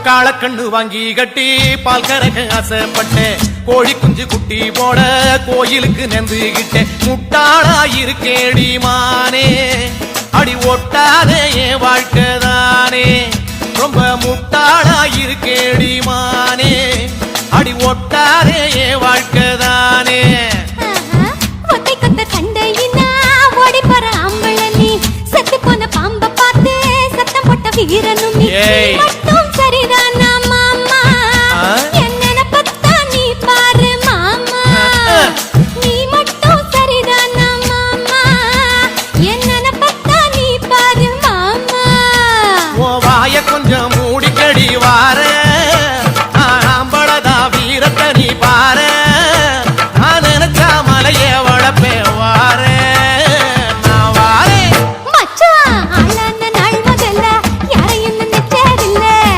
காளக்கண்ணு வாங்கி கட்டி பால் கறக்க ஆசைப்பட்டேன் கோழி குஞ்சு குட்டி போட கோயிலுக்கு நெந்துகிட்டேன் முட்டாளாயிருக்கேடி மானே அடி ஒட்டாதே என் வாழ்க்கைதானே ரொம்ப முட்டாளாயிருக்கேடி மானே அடி ஒட்டாதே என் வாழ்க்கைதானே ஒத்தை கொத்த சண்டையினா ஓடி போற ஆம்பள நீ செத்து போன பாம்ப பார்த்து சத்தம் போட்ட வீரனும் நீ